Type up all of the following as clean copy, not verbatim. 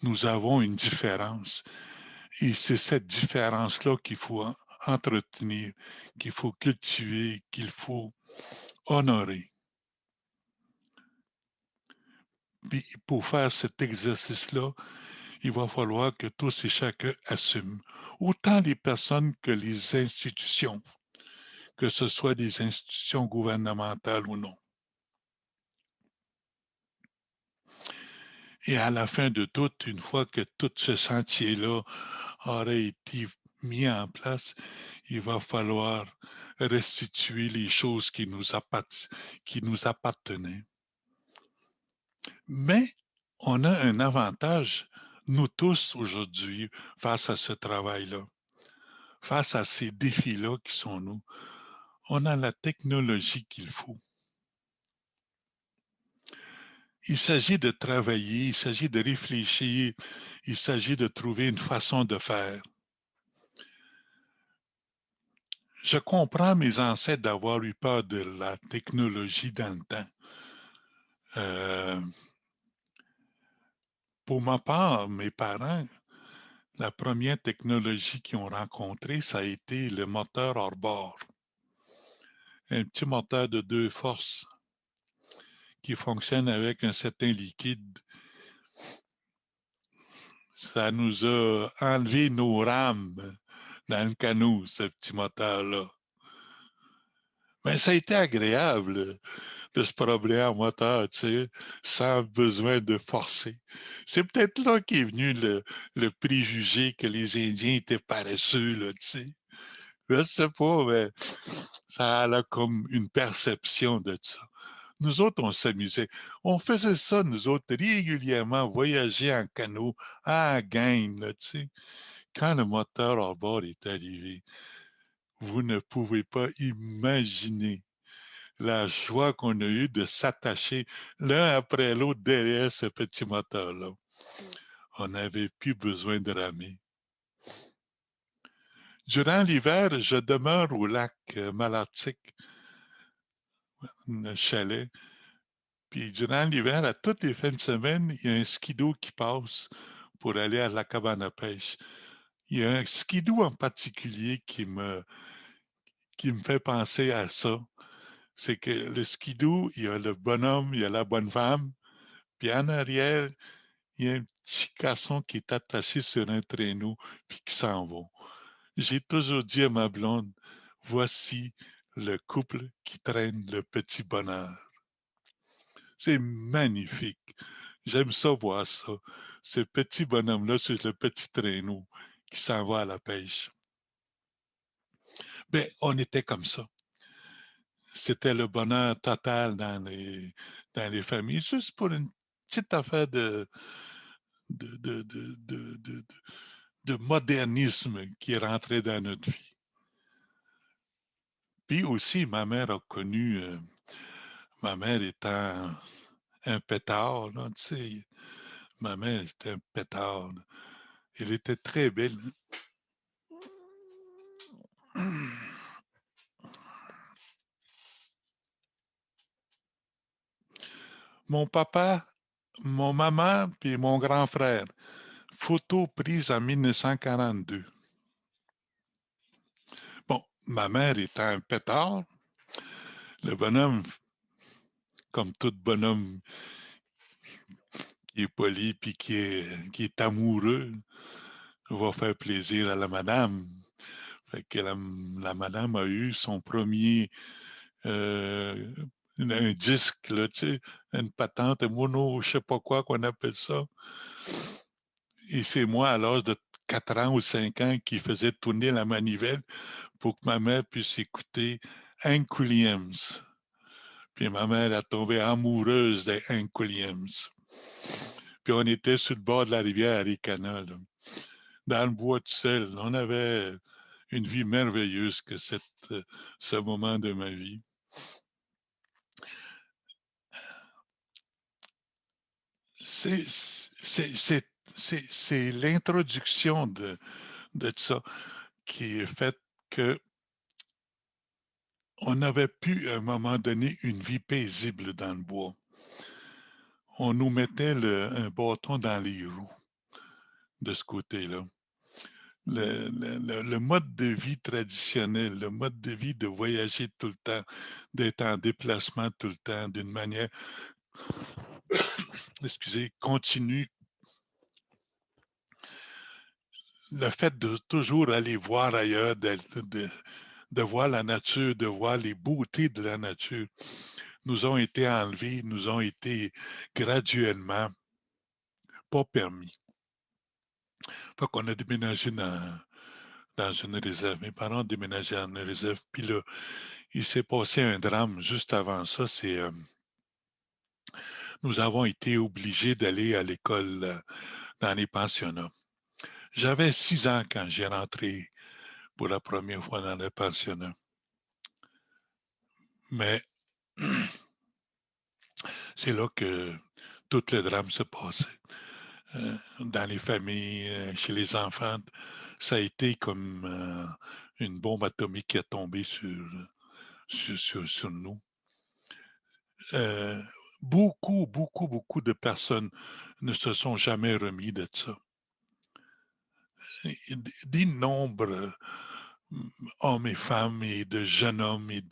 nous avons une différence. Et c'est cette différence-là qu'il faut entretenir, qu'il faut cultiver, qu'il faut honorer. Puis pour faire cet exercice-là, il va falloir que tous et chacun assument, autant les personnes que les institutions, que ce soit des institutions gouvernementales ou non. Et à la fin de tout, une fois que tout ce sentier-là aurait été mis en place, il va falloir restituer les choses qui nous appartenaient. Mais on a un avantage, nous tous aujourd'hui, face à ce travail-là, face à ces défis-là qui sont nous. On a la technologie qu'il faut. Il s'agit de travailler, il s'agit de réfléchir, il s'agit de trouver une façon de faire. Je comprends mes ancêtres d'avoir eu peur de la technologie dans le temps. Euh, pour ma part, mes parents, la première technologie qu'ils ont rencontrée, ça a été le moteur hors bord. Un petit moteur de 2 forces qui fonctionne avec un certain liquide. Ça nous a enlevé nos rames dans le canot, ce petit moteur-là. Mais ça a été agréable de se promener en moteur, tu sais, sans besoin de forcer. C'est peut-être là qu'est venu le préjugé que les Indiens étaient paresseux, là, tu sais. Je sais pas, mais ça a comme une perception de ça. Nous autres, on s'amusait. On faisait ça, nous autres, régulièrement, voyager en canot, à gang, là, tu sais. Quand le moteur hors bord est arrivé, vous ne pouvez pas imaginer la joie qu'on a eue de s'attacher l'un après l'autre derrière ce petit moteur-là. On n'avait plus besoin de ramer. Durant l'hiver, je demeure au lac Malartic, un chalet. Puis durant l'hiver, à toutes les fins de semaine, il y a un skidoo qui passe pour aller à la cabane à pêche. Il y a un skidoo en particulier qui me fait penser à ça. C'est que le skidoo, il y a le bonhomme, il y a la bonne femme, puis en arrière, il y a un petit garçon qui est attaché sur un traîneau, puis qui s'en va. J'ai toujours dit à ma blonde, voici le couple qui traîne le petit bonheur. C'est magnifique. J'aime ça voir ça. Ce petit bonhomme-là sur le petit traîneau qui s'en va à la pêche. Ben, on était comme ça. C'était le bonheur total dans les familles, juste pour une petite affaire de, de, de, de, de, de modernisme qui est rentré dans notre vie. Puis aussi, ma mère a connu, ma mère étant un pétard, là, tu sais, ma mère était un pétard. Là. Elle était très belle. Mon papa, mon maman, puis mon grand frère. Photo prise en 1942. Bon, ma mère étant un pétard, le bonhomme, comme tout bonhomme qui est poli puis qui est amoureux, va faire plaisir à la madame. Fait que la madame a eu son premier euh, un disque, là, tu sais, une patente, un mono, je sais pas quoi qu'on appelle ça. Et c'est moi, à l'âge de 4 ans ou 5 ans, qui faisais tourner la manivelle pour que ma mère puisse écouter Hank Williams. Puis ma mère a tombé amoureuse de Hank Williams. Puis on était sur le bord de la rivière Aricana, là, dans le bois tout seul. On avait une vie merveilleuse que ce moment de ma vie. C'est l'introduction de ça qui est faite que on avait pu, à un moment donné, une vie paisible dans le bois. On nous mettait un bâton dans les roues. de ce côté-là. Le mode de vie traditionnel, le mode de vie de voyager tout le temps, d'être en déplacement tout le temps, d'une manière, excusez, continue. Le fait de toujours aller voir ailleurs, de voir la nature, de voir les beautés de la nature, nous ont été enlevés, nous ont été graduellement pas permis. Fait qu'on a déménagé dans une réserve. Mes parents ont déménagé dans une réserve. Puis là, il s'est passé un drame juste avant ça. Nous avons été obligés d'aller à l'école dans les pensionnats. J'avais 6 ans quand j'ai rentré pour la première fois dans le pensionnat. Mais c'est là que tout le drame se passait. Dans les familles, chez les enfants, ça a été comme une bombe atomique qui est tombée sur nous. Beaucoup de personnes ne se sont jamais remis de ça. Des nombres, hommes et femmes, et de jeunes hommes et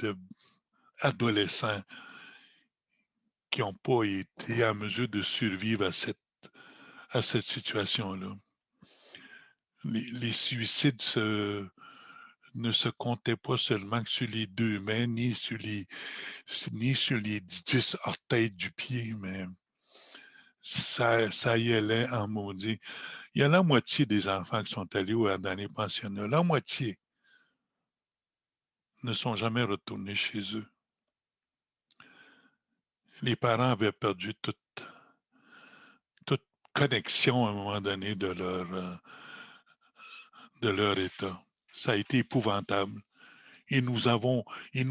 d'adolescents qui n'ont pas été en mesure de survivre à cette situation-là. Les suicides ne se comptaient pas seulement que sur les 2 mains, ni sur les 10 orteils du pied, mais ça y allait en maudit. Il y a la moitié des enfants qui sont allés dans les pensionnats. La moitié ne sont jamais retournés chez eux. Les parents avaient perdu toute connexion à un moment donné de leur état. Ça a été épouvantable. Et nous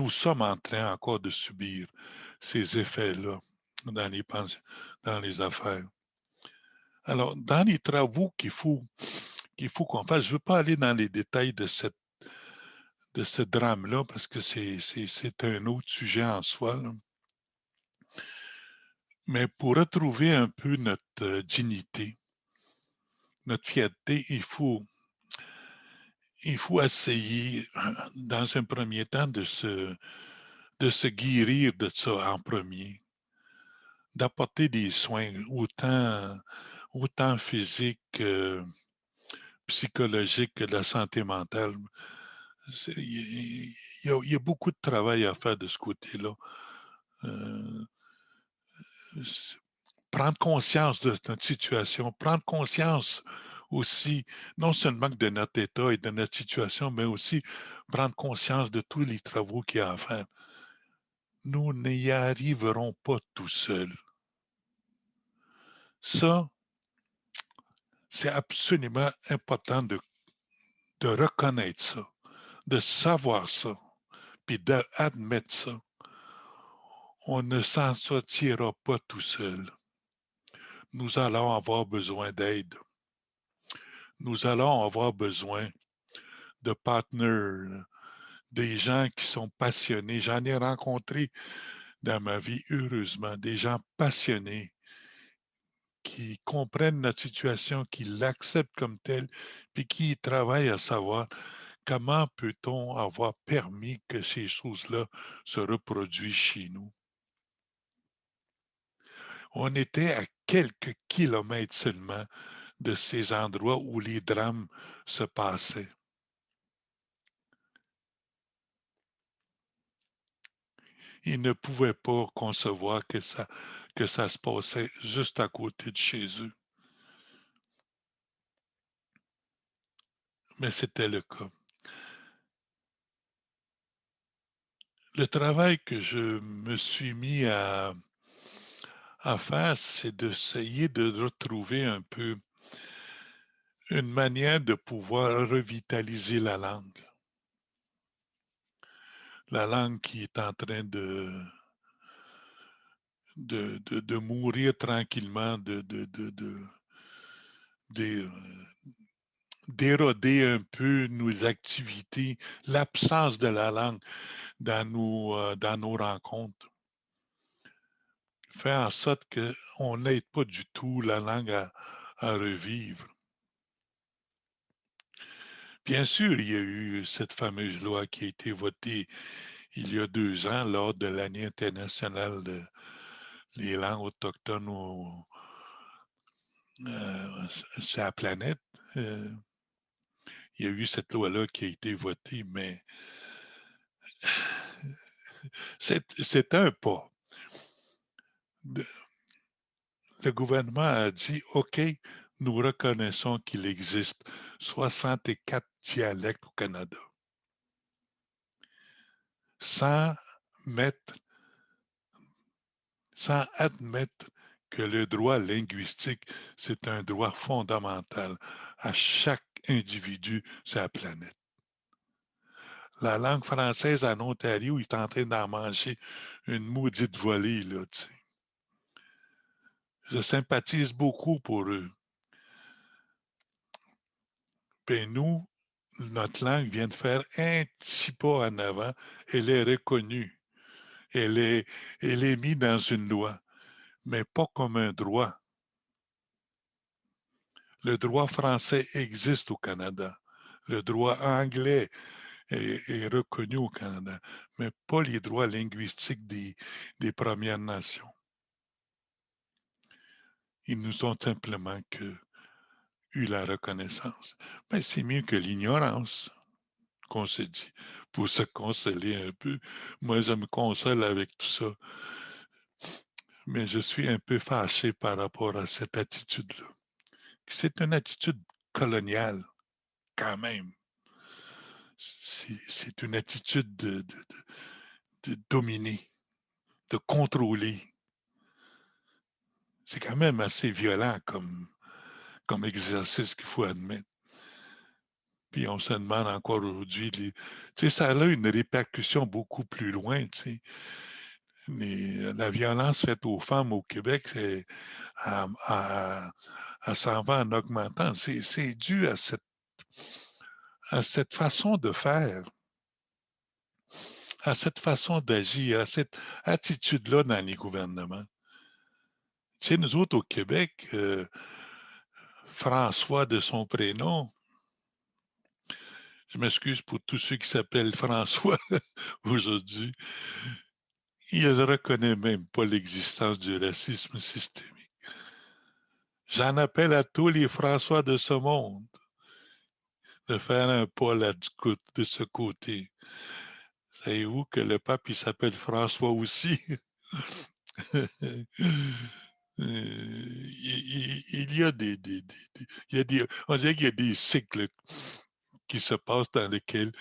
sommes en train encore de subir ces effets-là dans les affaires. Alors, dans les travaux qu'il faut qu'on fasse, je ne veux pas aller dans les détails de ce drame-là parce que c'est un autre sujet en soi, là. Mais pour retrouver un peu notre dignité, notre fierté, il faut essayer, dans un premier temps, de se guérir de ça en premier, d'apporter des soins autant physiques que psychologiques que de la santé mentale. Il y a beaucoup de travail à faire de ce côté-là. Euh, Prendre conscience de notre situation, prendre conscience aussi, non seulement de notre état et de notre situation, mais aussi prendre conscience de tous les travaux qu'il y a à faire. Nous n'y arriverons pas tout seuls. Ça, c'est absolument important de reconnaître ça, de savoir ça, puis d'admettre ça. On ne s'en sortira pas tout seul. Nous allons avoir besoin d'aide. Nous allons avoir besoin de partenaires, des gens qui sont passionnés. J'en ai rencontré dans ma vie, heureusement, des gens passionnés qui comprennent notre situation, qui l'acceptent comme telle, puis qui travaillent à savoir comment peut-on avoir permis que ces choses-là se reproduisent chez nous. On était à quelques kilomètres seulement de ces endroits où les drames se passaient. Ils ne pouvaient pas concevoir que ça se passait juste à côté de chez eux. Mais c'était le cas. Le travail que je me suis mis à faire, c'est d'essayer de retrouver un peu une manière de pouvoir revitaliser la langue. La langue qui est en train de mourir tranquillement, de- d'éroder un peu nos activités, l'absence de la langue dans nos rencontres. Faire en sorte qu'on n'aide pas du tout la langue à revivre. Bien sûr, il y a eu cette fameuse loi qui a été votée il y a 2 ans lors de l'année internationale des langues autochtones sur la planète. Euh, il y a eu cette loi-là qui a été votée, mais c'est un pas. Le gouvernement a dit, OK, nous reconnaissons qu'il existe 64 dialectes au Canada, sans mettre, sans admettre que le droit linguistique, c'est un droit fondamental à chaque individu sur la planète. La langue française en Ontario est en train d'en manger une maudite volée, là, tu sais. Je sympathise beaucoup pour eux. Ben nous, notre langue vient de faire un petit pas en avant. Elle est reconnue. Elle est, elle est mise dans une loi, mais pas comme un droit. Le droit français existe au Canada. Le droit anglais est reconnu au Canada, mais pas les droits linguistiques des Premières Nations. Ils nous ont simplement eu la reconnaissance. Mais c'est mieux que l'ignorance, qu'on se dit, pour se consoler un peu. Moi, je me console avec tout ça, mais je suis un peu fâché par rapport à cette attitude-là. C'est une attitude coloniale, quand même. C'est une attitude de dominer, de contrôler. C'est quand même assez violent comme exercice qu'il faut admettre. Puis on se demande encore aujourd'hui, tu sais, ça a une répercussion beaucoup plus loin, tu sais. La violence faite aux femmes au Québec, elle s'en va en augmentant. C'est dû à cette façon de faire, à cette façon d'agir, à cette attitude-là dans les gouvernements. Tu sais, nous autres au Québec, François de son prénom, je m'excuse pour tous ceux qui s'appellent François aujourd'hui, il ne reconnaît même pas l'existence du racisme systémique. J'en appelle à tous les François de ce monde de faire un pas là de ce côté. Savez-vous que le pape, il s'appelle François aussi? Il y a il y a on dirait qu'il y a des cycles qui se passent dans lesquels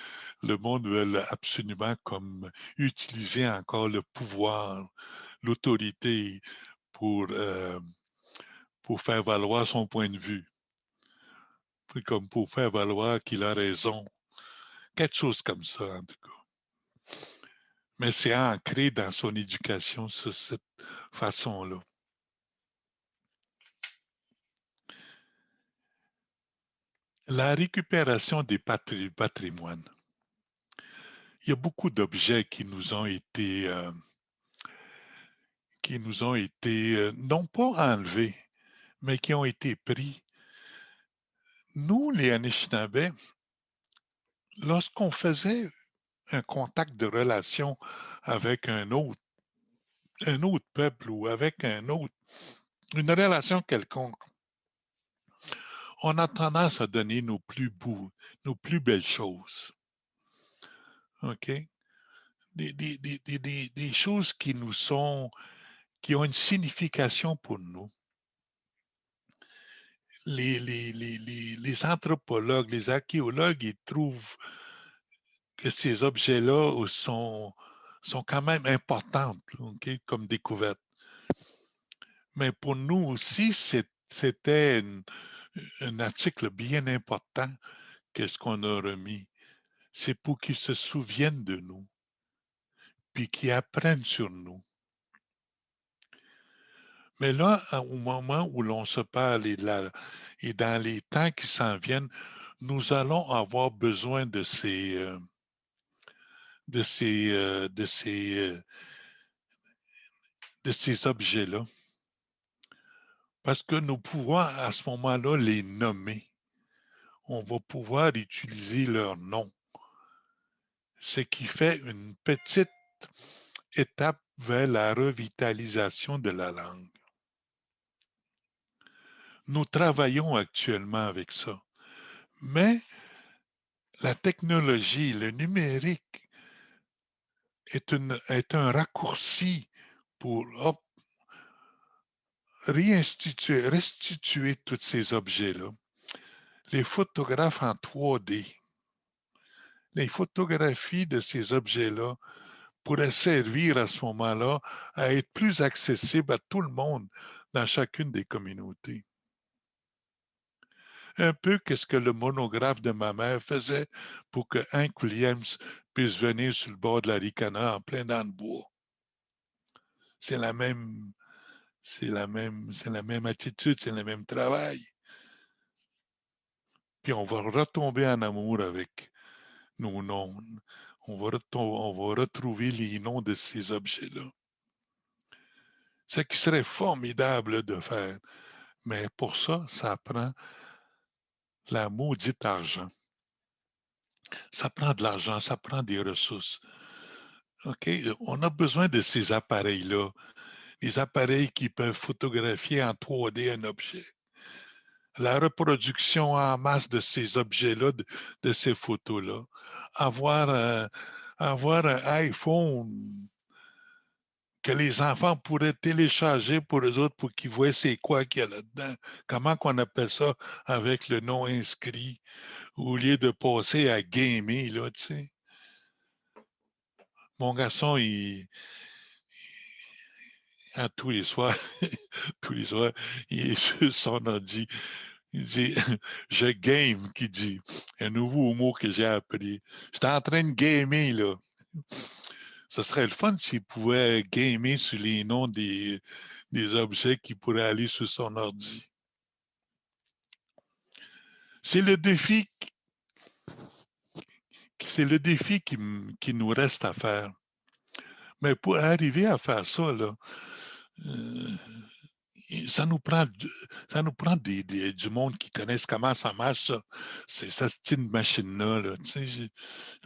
le monde veut absolument comme utiliser encore le pouvoir, l'autorité pour faire valoir son point de vue, comme pour faire valoir qu'il a raison. Quelque chose comme ça, en tout cas. Mais c'est ancré dans son éducation, cette façon-là. La récupération des patrimoines. Il y a beaucoup d'objets qui nous ont été non pas enlevés, mais qui ont été pris. Nous, les Anishinabés, lorsqu'on faisait un contact de relation avec un autre peuple ou avec une relation quelconque, on a tendance à donner nos plus beaux, nos plus belles choses. OK? Des choses qui ont une signification pour nous. Les anthropologues, les archéologues, ils trouvent que ces objets-là sont quand même importants, okay, comme découverte. Mais pour nous aussi, c'était un article bien important que ce qu'on a remis. C'est pour qu'ils se souviennent de nous, puis qu'ils apprennent sur nous. Mais là, au moment où l'on se parle et dans les temps qui s'en viennent, nous allons avoir besoin de ces, euh, de ces, euh, de ces objets-là. Parce que nous pouvons à ce moment-là les nommer. on va pouvoir utiliser leur nom, ce qui fait une petite étape vers la revitalisation de la langue. Nous travaillons actuellement avec ça, mais la technologie, le numérique est un raccourci pour restituer tous ces objets-là. Les photographes en 3D, les photographies de ces objets-là pourraient servir à ce moment-là à être plus accessibles à tout le monde dans chacune des communautés. Un peu que ce que le monographe de ma mère faisait pour que Hank Williams puisse venir sur le bord de la Ricana en plein dans le bois. C'est la même, c'est la même attitude, c'est le même travail. Puis on va retomber en amour avec nos noms. On va retrouver les noms de ces objets-là. Ce qui serait formidable de faire. Mais pour ça, ça prend la maudite argent. Ça prend de l'argent, ça prend des ressources. OK? On a besoin de ces appareils-là. Les appareils qui peuvent photographier en 3D un objet. La reproduction en masse de ces objets-là, de ces photos-là. Avoir un iPhone que les enfants pourraient télécharger pour eux autres pour qu'ils voient c'est quoi qu'il y a là-dedans. Comment qu'on appelle ça avec le nom inscrit, au lieu de passer à gamer, là, tu sais. Mon garçon, à tous les soirs, tous les soirs, il est sur son ordi. Il dit, je game, qui dit, un nouveau mot que j'ai appris. J'étais en train de gamer, là. Ce serait le fun s'il pouvait gamer sur les noms des objets qui pourraient aller sur son ordi. C'est le défi, qui nous reste à faire. Mais pour arriver à faire ça, là, euh, ça nous prend, du monde qui connaisse comment ça marche, ça. C'est une machine-là. Là, tu sais, je ne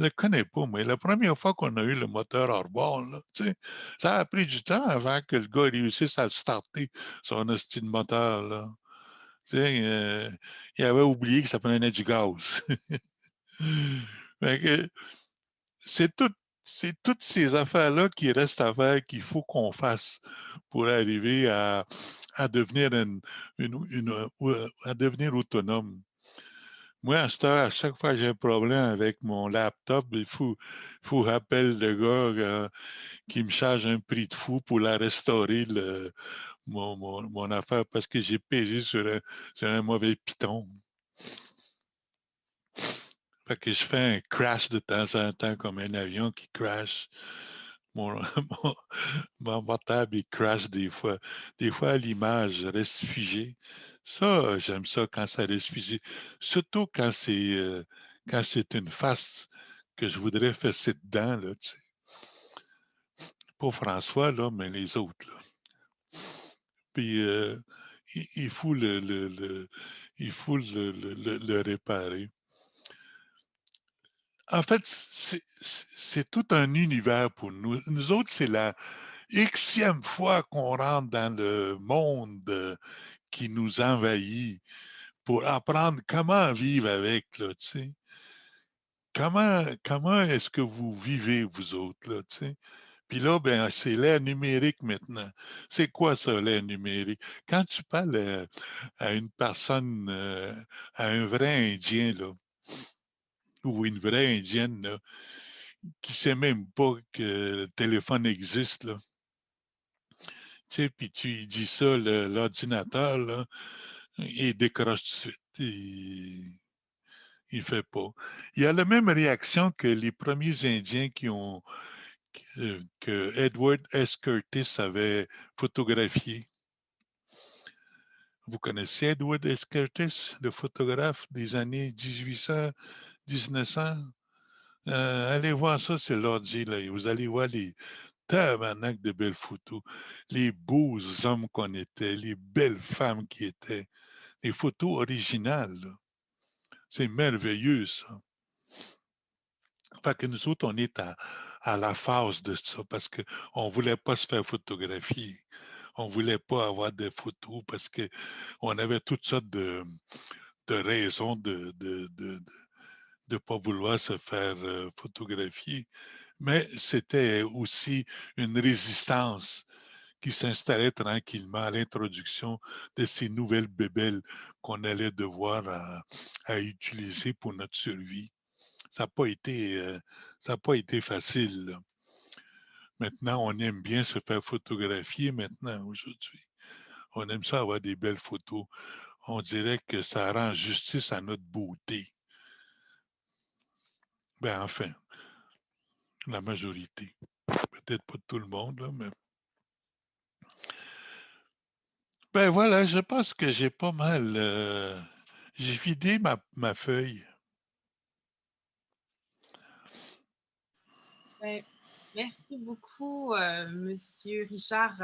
le connais pas, mais la première fois qu'on a eu le moteur hors-bord, là, tu sais, ça a pris du temps avant que le gars réussisse à starter son hostie de moteur. Là. Tu sais, il avait oublié que ça prenait du gaz. Fait que c'est tout, c'est toutes ces affaires-là qui restent à faire qu'il faut qu'on fasse pour arriver à devenir à devenir autonome. Moi, à cette heure, à chaque fois que j'ai un problème avec mon laptop, il faut appeler le gars qui me charge un prix de fou pour la restaurer, mon affaire, parce que j'ai pesé sur un mauvais piton. Fait que je fais un crash de temps en temps, comme un avion qui crash. Mon, mon, mon portable, il crash des fois. Des fois, l'image reste figée. Ça, j'aime ça quand ça reste figé. Surtout quand c'est une face que je voudrais fesser dedans, là, tu sais. Pas François, là, mais les autres, là. Puis, il faut il faut le réparer. En fait, c'est tout un univers pour nous. Nous autres, c'est la Xème fois qu'on rentre dans le monde qui nous envahit pour apprendre comment vivre avec, là, tu sais. Comment est-ce que vous vivez, vous autres, là, tu sais? Puis là, ben, c'est l'ère numérique maintenant. C'est quoi ça, l'ère numérique? Quand tu parles à une personne, à un vrai Indien, là, ou une vraie Indienne, là, qui ne sait même pas que le téléphone existe, là. Tu sais, puis tu lui dis ça, l'ordinateur, là, il décroche tout de suite. Il fait pas. Il a la même réaction que les premiers Indiens que Edward S. Curtis avait photographié. Vous connaissez Edward S. Curtis, le photographe des années 1800, 1900? Allez voir ça sur l'ordi, là, et vous allez voir les tabarnak de belles photos, les beaux hommes qu'on était, les belles femmes qui étaient, les photos originales. Là. C'est merveilleux, ça. Fait que nous autres, on est à la phase de ça parce qu'on ne voulait pas se faire photographier. On ne voulait pas avoir de photos parce qu'on avait toutes sortes de raisons de pas vouloir se faire photographier. Mais c'était aussi une résistance qui s'installait tranquillement à l'introduction de ces nouvelles bébelles qu'on allait devoir à utiliser pour notre survie. Ça n'a pas été, ça a pas été facile, là. Maintenant, on aime bien se faire photographier maintenant, aujourd'hui. On aime ça avoir des belles photos. On dirait que ça rend justice à notre beauté. Ben enfin, la majorité. Peut-être pas tout le monde, là, mais. Ben voilà, je pense que j'ai pas mal. J'ai vidé ma feuille. Ben, merci beaucoup, Monsieur Richard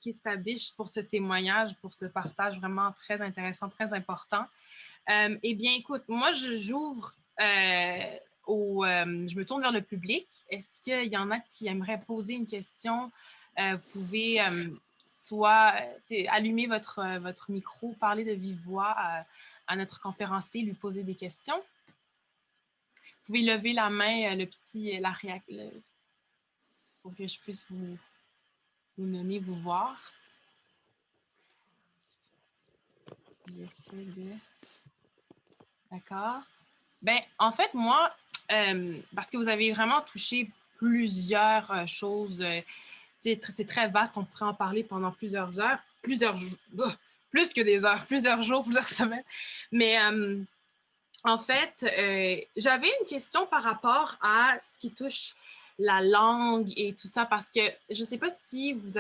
Kistabiche, pour ce témoignage, pour ce partage vraiment très intéressant, très important. Eh bien, écoute, moi, j'ouvre je me tourne vers le public. Est-ce qu'il y en a qui aimeraient poser une question? Vous pouvez soit allumer votre micro, parler de vive voix à notre conférencier, lui poser des questions. Vous pouvez lever la main, pour que je puisse vous nommer, vous voir. J'essaie de... D'accord. Ben, en fait, moi, parce que vous avez vraiment touché plusieurs choses, c'est très vaste, on pourrait en parler pendant plusieurs heures, plus que des heures, plusieurs jours, plusieurs semaines. Mais en fait, j'avais une question par rapport à ce qui touche la langue et tout ça, parce que je ne sais pas si vous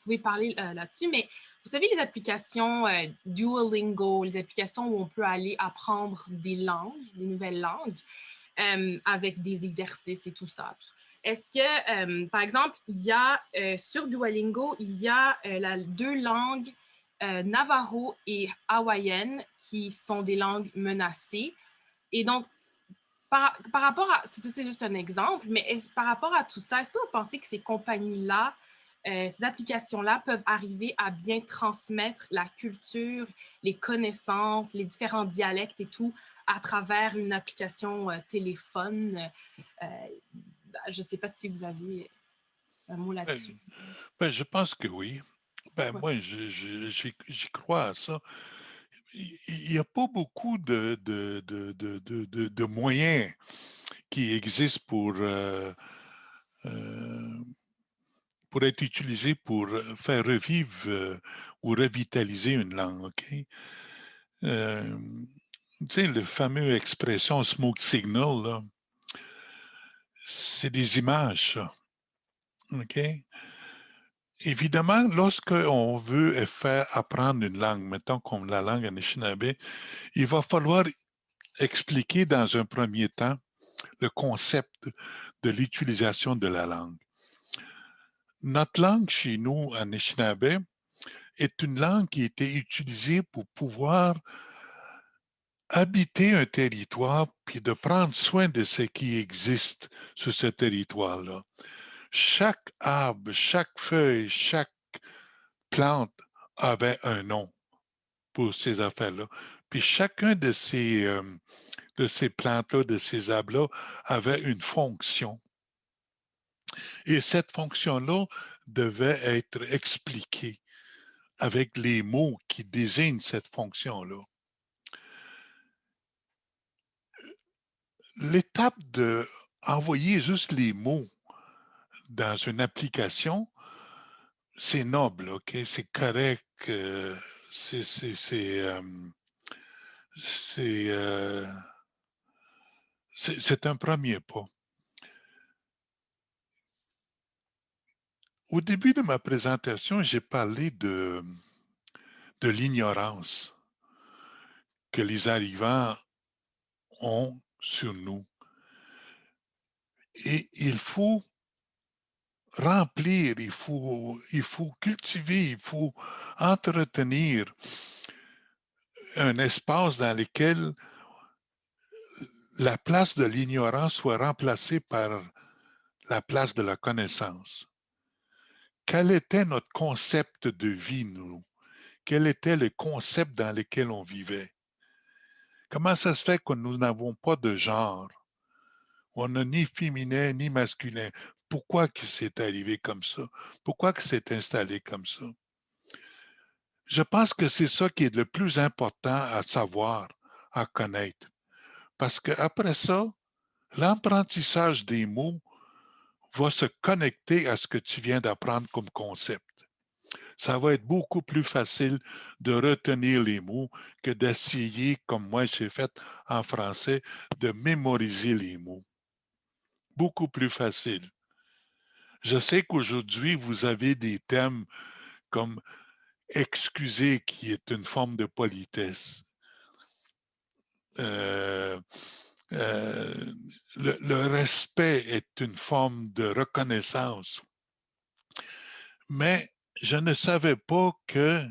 pouvez parler là-dessus, mais vous savez, les applications Duolingo, les applications où on peut aller apprendre des langues, des nouvelles langues, avec des exercices et tout ça. Est-ce que, par exemple, il y a sur Duolingo, il y a deux langues Navajo et hawaïenne, qui sont des langues menacées. Et donc, par rapport à... C'est juste un exemple, mais par rapport à tout ça, est-ce que vous pensez que ces compagnies-là, ces applications-là peuvent arriver à bien transmettre la culture, les connaissances, les différents dialectes et tout à travers une application téléphone? Euh, je ne sais pas si vous avez un mot là-dessus. Ben, ben, je pense que oui. Ben, Ouais. moi, j'y crois à ça. Il n'y a pas beaucoup de moyens qui existent euh, pour être utilisés pour faire revivre ou revitaliser une langue. OK? Euh, tu sais, le fameux expression smoke signal, là, c'est des images, ça. OK? Évidemment, lorsqu'on veut faire apprendre une langue, mettons comme la langue anishinaabe, il va falloir expliquer dans un premier temps le concept de l'utilisation de la langue. Notre langue chez nous, anishinaabe, est une langue qui a été utilisée pour pouvoir habiter un territoire puis de prendre soin de ce qui existe sur ce territoire-là. Chaque arbre, chaque feuille, chaque plante avait un nom pour ces affaires-là. Puis chacun de ces plantes-là, de ces arbres-là, avait une fonction. Et cette fonction-là devait être expliquée avec les mots qui désignent cette fonction-là. L'étape de envoyer juste les mots dans une application, c'est noble, OK? C'est correct. C'est c'est c'est un premier pas. Au début de ma présentation, j'ai parlé de l'ignorance que les arrivants ont sur nous. Et il faut remplir, il faut cultiver, il faut entretenir un espace dans lequel la place de l'ignorance soit remplacée par la place de la connaissance. Quel était notre concept de vie, nous? Quel était le concept dans lequel on vivait? Comment ça se fait que nous n'avons pas de genre? On n'a ni féminin ni masculin. Pourquoi que c'est arrivé comme ça? Pourquoi que c'est installé comme ça? Je pense que c'est ça qui est le plus important à savoir, à connaître. Parce qu'après ça, l'apprentissage des mots va se connecter à ce que tu viens d'apprendre comme concept. Ça va être beaucoup plus facile de retenir les mots que d'essayer, comme moi j'ai fait en français, de mémoriser les mots. Beaucoup plus facile. Je sais qu'aujourd'hui, vous avez des thèmes comme excuser, qui est une forme de politesse. Euh, le respect est une forme de reconnaissance. Mais je ne savais pas que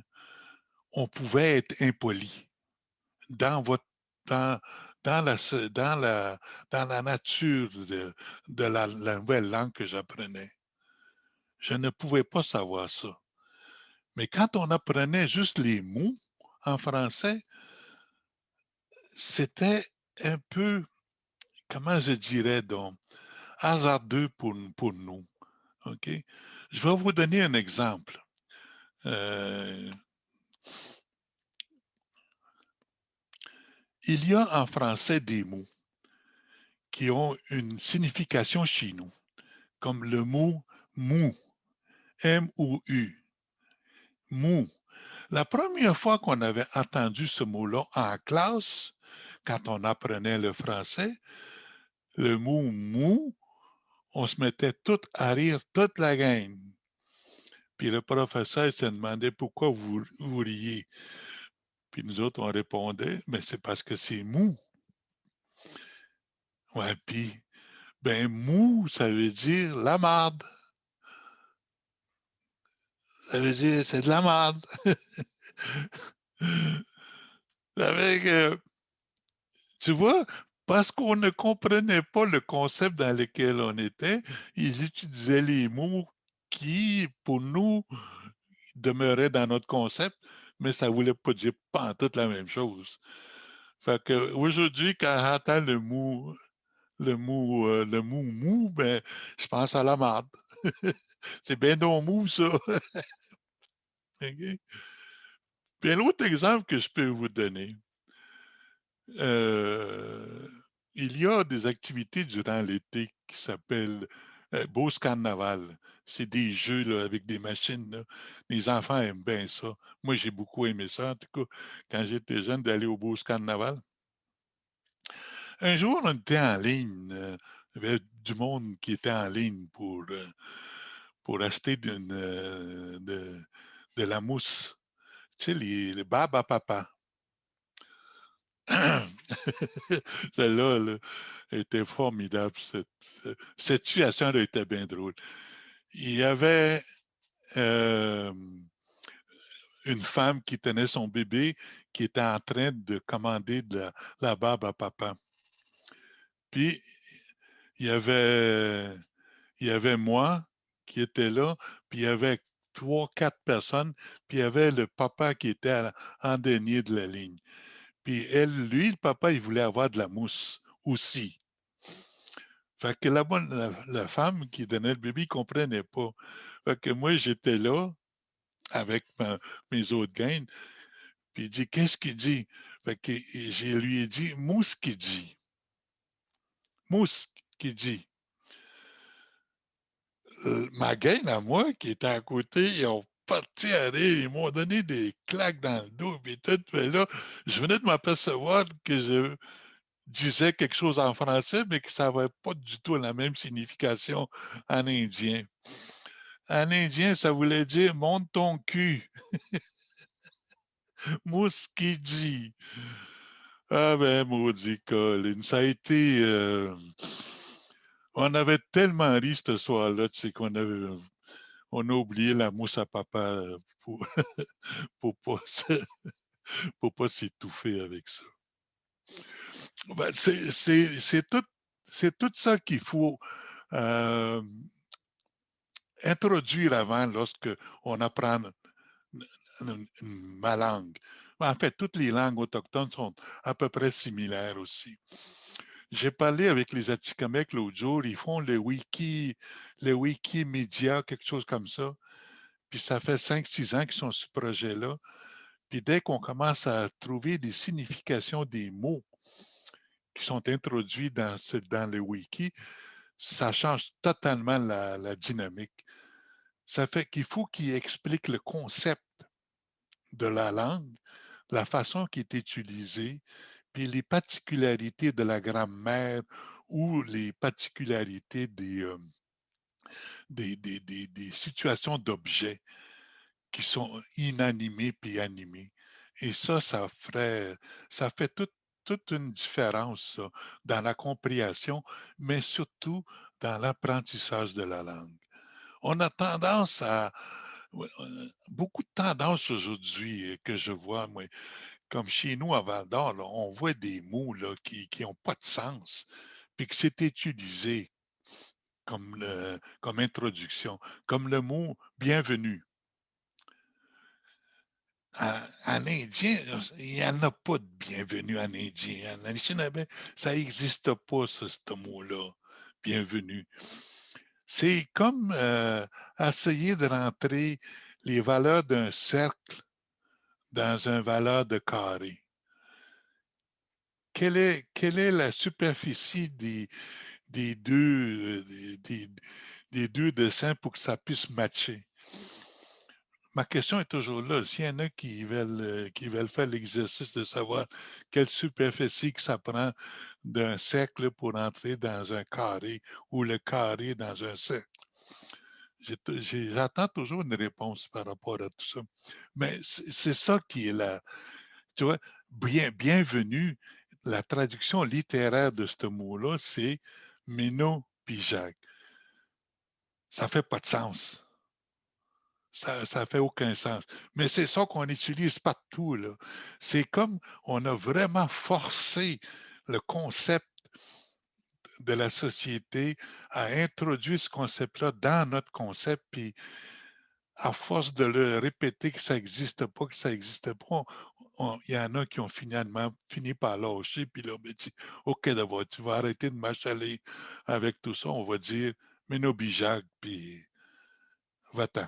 on pouvait être impoli dans votre dans, dans la nature de la nouvelle langue que j'apprenais. Je ne pouvais pas savoir ça. Mais quand on apprenait juste les mots en français, c'était un peu, comment je dirais donc, hasardeux pour nous. OK? Je vais vous donner un exemple. Euh, il y a en français des mots qui ont une signification chez nous, comme le mot mou, M-O-U, mou. La première fois qu'on avait entendu ce mot-là en classe, quand on apprenait le français, le mot mou, on se mettait tout à rire, toute la gang. Puis le professeur se demandait pourquoi vous riez. Puis nous autres, on répondait, mais c'est parce que c'est mou. Ouais, puis, ben mou, ça veut dire la marde. Ça veut dire c'est de la marde. Avec, tu vois, parce qu'on ne comprenait pas le concept dans lequel on était, ils utilisaient les mots qui, pour nous, demeuraient dans notre concept, mais ça ne voulait pas dire pas en tout la même chose. Fait que aujourd'hui, quand j'entends le mot mou, ben, je pense à la marde. C'est bien donc mou, ça. OK? Puis un autre exemple que je peux vous donner, euh, il y a des activités durant l'été qui s'appellent Beauce Carnaval. C'est des jeux là, avec des machines, là. Les enfants aiment bien ça. Moi, j'ai beaucoup aimé ça, en tout cas, quand j'étais jeune, d'aller au Beauce Carnaval. Un jour, on était en ligne. Il y avait du monde qui était en ligne pour acheter de la mousse. Tu sais, les babes à papa. Celle-là là, était formidable. Cette situation là, était bien drôle. Il y avait une femme qui tenait son bébé qui était en train de commander de la barbe à papa. Puis, il y avait, il y avait moi qui était là, puis il y avait trois, quatre personnes, puis il y avait le papa qui était en dernier de la ligne. Puis lui, le papa, il voulait avoir de la mousse aussi. Fait que la femme qui donnait le bébé ne comprenait pas. Fait que moi, j'étais là avec mes autres gains, puis il dit, qu'est-ce qu'il dit? Fait que je lui ai dit, mousse qui dit. Mousse qui dit. Ma gaine à moi, qui était à côté, ils ont parti à rire, ils m'ont donné des claques dans le dos, puis tout. Mais là, je venais de m'apercevoir que je disais quelque chose en français, mais que ça n'avait pas du tout la même signification en indien. En indien, ça voulait dire monte ton cul, mouskiji. Ah ben, maudit Colin, ça a été. On avait tellement ri ce soir-là, tu sais, on a oublié la mousse à papa pour, pour pas pour pas s'étouffer avec ça. Ben, c'est tout ça qu'il faut introduire avant lorsque on apprend ma langue. En fait, toutes les langues autochtones sont à peu près similaires aussi. J'ai parlé avec les Atikamekw l'autre jour, ils font le Wikimédia, quelque chose comme ça. Puis ça fait 5-6 ans qu'ils sont sur ce projet-là. Puis dès qu'on commence à trouver des significations des mots qui sont introduits dans le wiki, ça change totalement la dynamique. Ça fait qu'il faut qu'ils expliquent le concept de la langue, la façon qui est utilisée, puis les particularités de la grammaire ou les particularités des situations d'objets qui sont inanimés puis animés. Et ça fait toute une différence ça, dans la compréhension, mais surtout dans l'apprentissage de la langue. On a tendance à beaucoup de tendances aujourd'hui que je vois, moi, comme chez nous à Val d'Or, là, on voit des mots là, qui n'ont pas de sens, puis que c'est utilisé comme introduction, comme le mot bienvenue. En indien, il n'y en a pas de bienvenue en indien. En anishinaabe, ça n'existe pas, ce mot-là, bienvenue. C'est comme essayer de rentrer les valeurs d'un cercle dans un valeur de carré. Quelle est la superficie des deux, des deux dessins pour que ça puisse matcher? Ma question est toujours là. S'il y en a qui veulent faire l'exercice de savoir quelle superficie que ça prend d'un cercle pour entrer dans un carré ou le carré dans un cercle, j'attends toujours une réponse par rapport à tout ça. Mais c'est ça qui est là. Tu vois, bienvenue, la traduction littéraire de ce mot-là, c'est Mino Pijak. Ça fait pas de sens. Ça ne fait aucun sens. Mais c'est ça qu'on utilise partout, là. C'est comme on a vraiment forcé le concept de la société à introduire ce concept-là dans notre concept, puis à force de le répéter que ça n'existe pas, il y en a qui ont finalement fini par lâcher, puis là, ben, OK, d'abord, tu vas arrêter de m'achaler avec tout ça, on va dire, mais nos bijacs, puis va-t'en.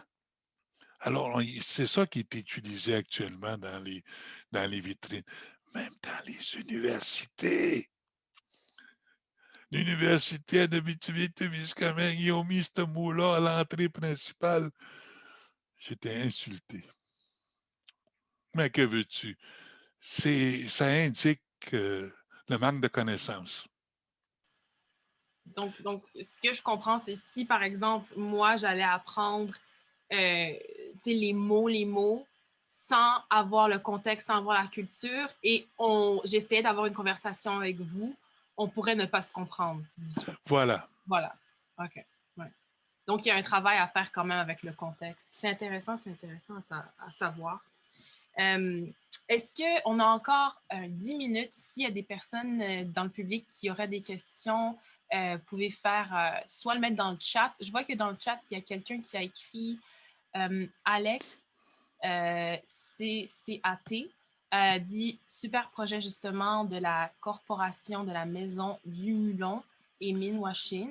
Alors, c'est ça qui est utilisé actuellement dans les vitrines, même dans les universités. L'université de Abitibi-Témiscamingue, ils ont mis ce mot-là à l'entrée principale. J'étais insulté. Mais que veux-tu? Ça indique le manque de connaissances. Donc, ce que je comprends, c'est si, par exemple, moi, j'allais apprendre les mots, sans avoir le contexte, sans avoir la culture, et j'essayais d'avoir une conversation avec vous, on pourrait ne pas se comprendre du tout. Voilà. Voilà. OK. Ouais. Donc, il y a un travail à faire quand même avec le contexte. C'est intéressant à savoir. Est-ce qu'on a encore 10 minutes? S'il y a des personnes dans le public qui auraient des questions, vous pouvez faire soit le mettre dans le chat. Je vois que dans le chat, il y a quelqu'un qui a écrit Alex CAT dit super projet justement de la corporation de la maison du Mulon et Minwashin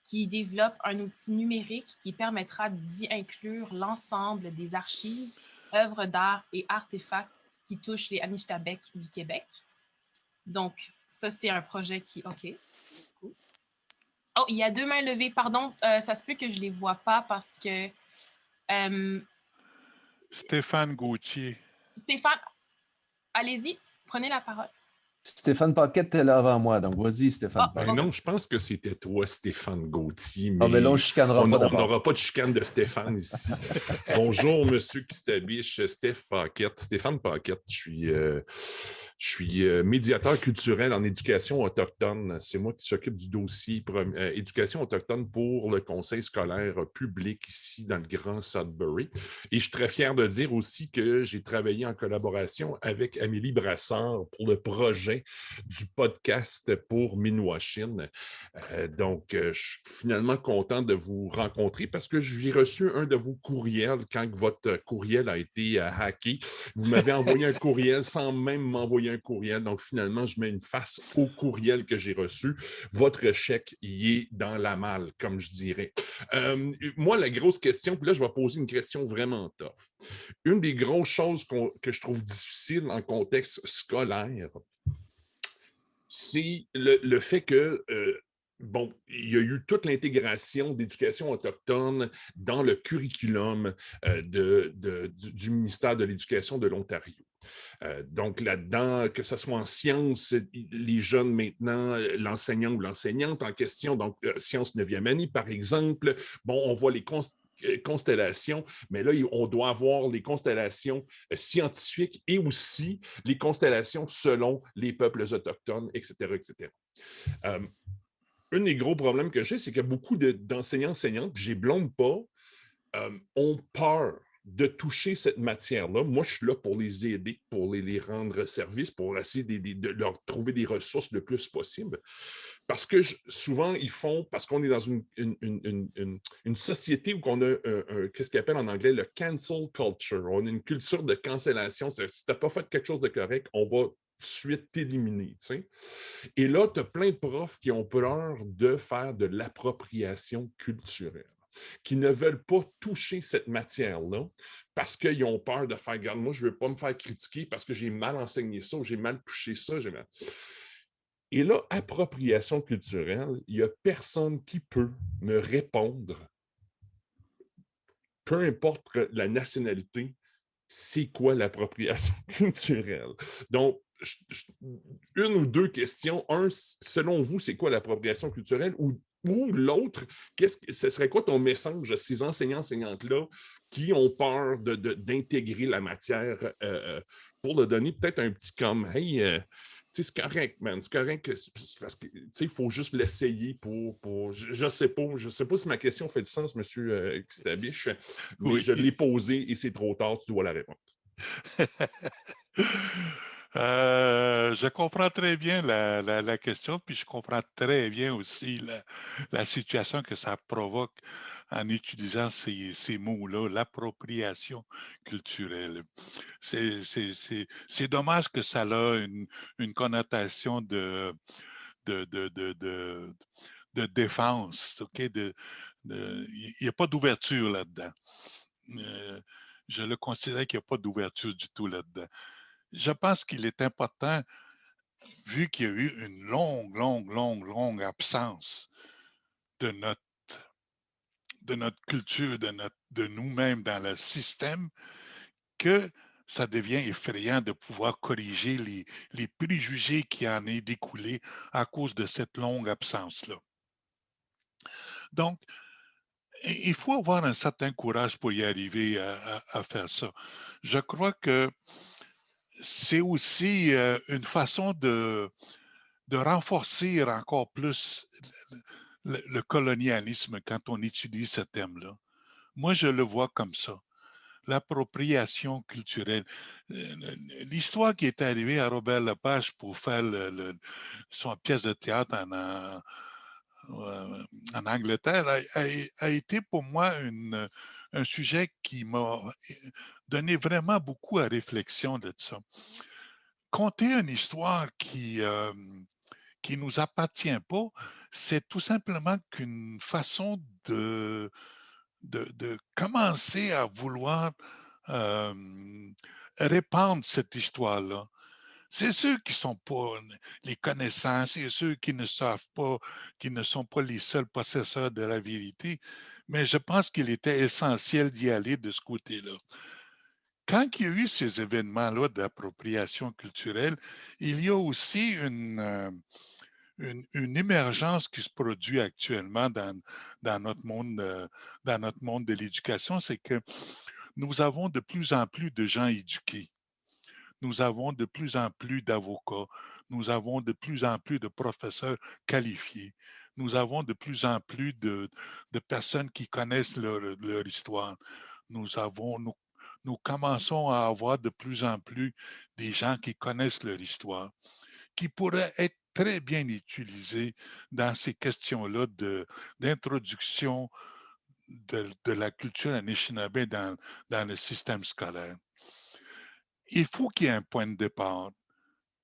qui développe un outil numérique qui permettra d'y inclure l'ensemble des archives, œuvres d'art et artefacts qui touchent les Anishtabek du Québec. Donc, ça, c'est un projet qui... OK. Cool. Oh, il y a 2 mains levées. Pardon, ça se peut que je ne les vois pas parce que... Stéphane Gauthier. Stéphane, allez-y, prenez la parole. Stéphane Paquette est là avant moi, donc vas-y, Stéphane. Ben non, je pense que c'était toi, Stéphane Gauthier. Mais mais là, on chicanera pas d'abord. On n'aura pas de chicane de Stéphane ici. Bonjour, monsieur qui s'habiche, Steph Paquette. Stéphane Paquette, je Je suis médiateur culturel en éducation autochtone. C'est moi qui s'occupe du dossier éducation autochtone pour le conseil scolaire public ici dans le Grand Sudbury. Et je suis très fier de dire aussi que j'ai travaillé en collaboration avec Amélie Brassard pour le projet du podcast pour Minuashin. Donc, je suis finalement content de vous rencontrer parce que j'ai reçu un de vos courriels quand votre courriel a été hacké. Vous m'avez envoyé un courriel sans même m'envoyer un courriel. Donc, finalement, je mets une face au courriel que j'ai reçu. Votre chèque y est dans la malle, comme je dirais. Moi, la grosse question, puis là, je vais poser une question vraiment tough. Une des grosses choses que je trouve difficile en contexte scolaire, c'est le fait que bon, il y a eu toute l'intégration d'éducation autochtone dans le curriculum du ministère de l'Éducation de l'Ontario. Donc là-dedans, que ce soit en sciences, les jeunes maintenant, l'enseignant ou l'enseignante en question, donc sciences 9e année par exemple, bon, on voit les constellations, mais là, on doit avoir les constellations scientifiques et aussi les constellations selon les peuples autochtones, etc., etc. Un des gros problèmes que j'ai, c'est que beaucoup d'enseignants, enseignantes, puis je les blâme pas, ont peur de toucher cette matière-là. Moi, je suis là pour les aider, pour les rendre service, pour essayer de leur trouver des ressources le plus possible. Parce que souvent, ils font, parce qu'on est dans une société où on a qu'est-ce qu'ils appellent en anglais le cancel culture. On a une culture de cancellation. Si tu n'as pas fait quelque chose de correct, on va tout de suite t'éliminer. Tu sais? Et là, tu as plein de profs qui ont peur de faire de l'appropriation culturelle, qui ne veulent pas toucher cette matière-là parce qu'ils ont peur de faire « Regarde, moi, je ne veux pas me faire critiquer parce que j'ai mal enseigné ça ou j'ai mal touché ça. » Et là, appropriation culturelle, il n'y a personne qui peut me répondre, peu importe la nationalité, c'est quoi l'appropriation culturelle? Donc, une ou deux questions. Un, selon vous, c'est quoi l'appropriation culturelle? Ou l'autre, ce serait quoi ton message à ces enseignants, enseignantes-là qui ont peur d'intégrer la matière pour leur donner peut-être un petit comme, hey, c'est correct, man, c'est correct parce que il faut juste l'essayer pour je sais pas si ma question fait du sens, M. Kstabiche, mais Oui. je l'ai posée et c'est trop tard, tu dois la répondre. Je comprends très bien la question, puis je comprends très bien aussi la situation que ça provoque en utilisant ces mots-là, l'appropriation culturelle. C'est dommage que ça a une connotation de défense, OK? Il n'y a pas d'ouverture là-dedans. Je le considère qu'il n'y a pas d'ouverture du tout là-dedans. Je pense qu'il est important, vu qu'il y a eu une longue absence de notre culture, de nous-mêmes dans le système, que ça devient effrayant de pouvoir corriger les préjugés qui en est découlé à cause de cette longue absence-là. Donc, il faut avoir un certain courage pour y arriver à faire ça. Je crois que c'est aussi une façon de renforcer encore plus le colonialisme quand on utilise ce thème-là. Moi, je le vois comme ça. L'appropriation culturelle. L'histoire qui est arrivée à Robert Lepage pour faire son pièce de théâtre en Angleterre a été pour moi un sujet qui m'a donné vraiment beaucoup à réflexion de ça. Conter une histoire qui nous appartient pas, c'est tout simplement qu'une façon de commencer à vouloir répandre cette histoire-là. C'est ceux qui sont pas les connaissants, c'est ceux qui ne savent pas, qui ne sont pas les seuls possesseurs de la vérité, mais je pense qu'il était essentiel d'y aller de ce côté-là. Quand il y a eu ces événements-là d'appropriation culturelle, il y a aussi une émergence qui se produit actuellement dans notre monde de l'éducation, c'est que nous avons de plus en plus de gens éduqués. nous avons de plus en plus d'avocats, nous avons de plus en plus de professeurs qualifiés, nous avons de plus en plus de personnes qui connaissent leur histoire. Nous commençons à avoir de plus en plus des gens qui connaissent leur histoire, qui pourraient être très bien utilisés dans ces questions-là d'introduction de la culture anishinaabe dans le système scolaire. Il faut qu'il y ait un point de départ.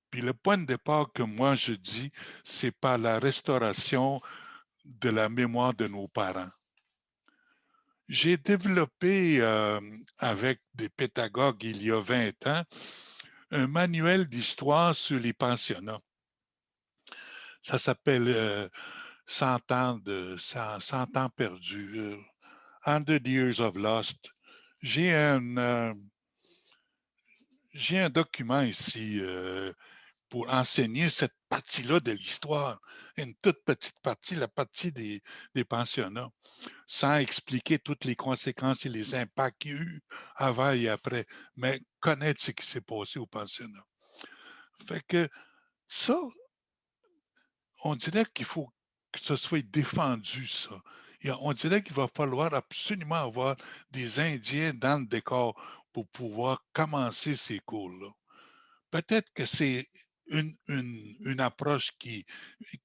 Puis le point de départ que moi je dis, c'est par la restauration de la mémoire de nos parents. J'ai développé avec des pédagogues il y a 20 ans un manuel d'histoire sur les pensionnats. Ça s'appelle 100 ans perdus, 100 Years of Lost. J'ai un document ici pour enseigner cette partie-là de l'histoire, une toute petite partie, la partie des pensionnats, sans expliquer toutes les conséquences et les impacts qu'il y a eu avant et après, mais connaître ce qui s'est passé au pensionnat. Fait que ça, on dirait qu'il faut que ce soit défendu, ça. Et on dirait qu'il va falloir absolument avoir des Indiens dans le décor pour pouvoir commencer ces cours-là. Peut-être que c'est une approche qui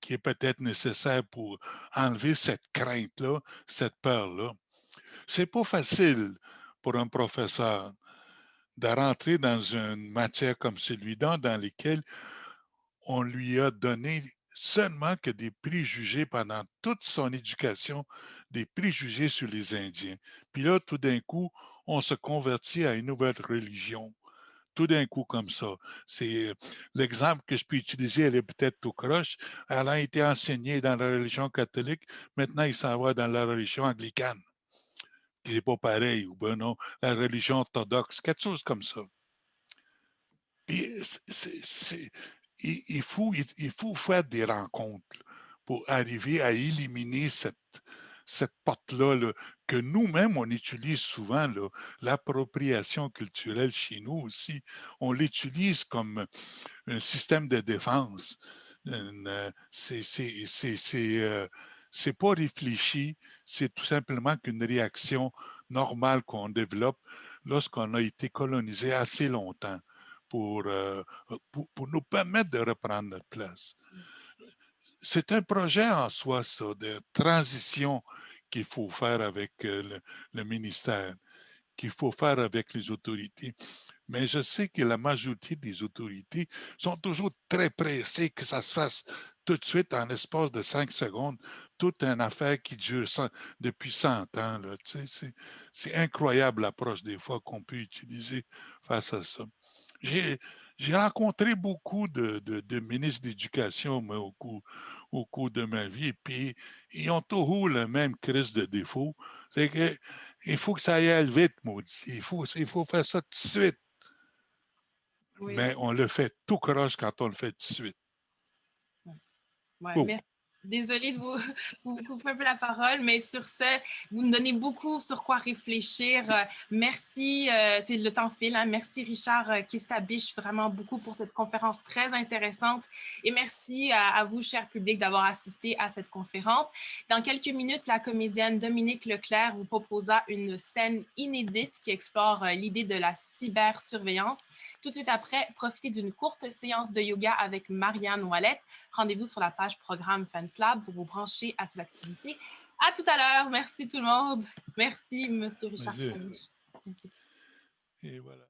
est peut-être nécessaire pour enlever cette crainte-là, cette peur-là. C'est pas facile pour un professeur de rentrer dans une matière comme celui-là dans laquelle on lui a donné seulement que des préjugés pendant toute son éducation, des préjugés sur les Indiens. Puis là, tout d'un coup, on se convertit à une nouvelle religion. Tout d'un coup comme ça. C'est l'exemple que je peux utiliser, elle est peut-être tout croche. Elle a été enseignée dans la religion catholique, maintenant il s'en va dans la religion anglicane, qui n'est pas pareil, ou ben non, la religion orthodoxe, quelque chose comme ça. Puis il faut faire des rencontres pour arriver à éliminer cette porte-là là, que nous-mêmes, on utilise souvent, l'appropriation culturelle chez nous aussi. On l'utilise comme un système de défense. C'est pas réfléchi, c'est tout simplement qu'une réaction normale qu'on développe lorsqu'on a été colonisé assez longtemps pour nous permettre de reprendre notre place. C'est un projet en soi, ça, de transition qu'il faut faire avec le ministère, qu'il faut faire avec les autorités. Mais je sais que la majorité des autorités sont toujours très pressées que ça se fasse tout de suite en l'espace de 5 secondes. Toute une affaire qui dure depuis 100 ans. Là, c'est incroyable l'approche des fois qu'on peut utiliser face à ça. J'ai rencontré beaucoup de ministres d'éducation au cours de ma vie, puis ils ont toujours le même crise de défaut. C'est que il faut que ça aille vite, maudit. Il faut faire ça tout de suite. Oui. Mais on le fait tout croche quand on le fait tout de suite. Ouais, Oh. merci. Désolée de vous couper un peu la parole, mais sur ce, vous me donnez beaucoup sur quoi réfléchir. Merci, c'est le temps file. Hein. Merci Richard Kistabiche vraiment beaucoup pour cette conférence très intéressante. Et merci à vous, cher public, d'avoir assisté à cette conférence. Dans quelques minutes, la comédienne Dominique Leclerc vous proposera une scène inédite qui explore l'idée de la cybersurveillance. Tout de suite après, profitez d'une courte séance de yoga avec Marianne Ouellette. Rendez-vous sur la page programme FansLab pour vous brancher à ces activités. À tout à l'heure. Merci tout le monde. Merci, M. Richard Kistabiche. Merci. Et voilà.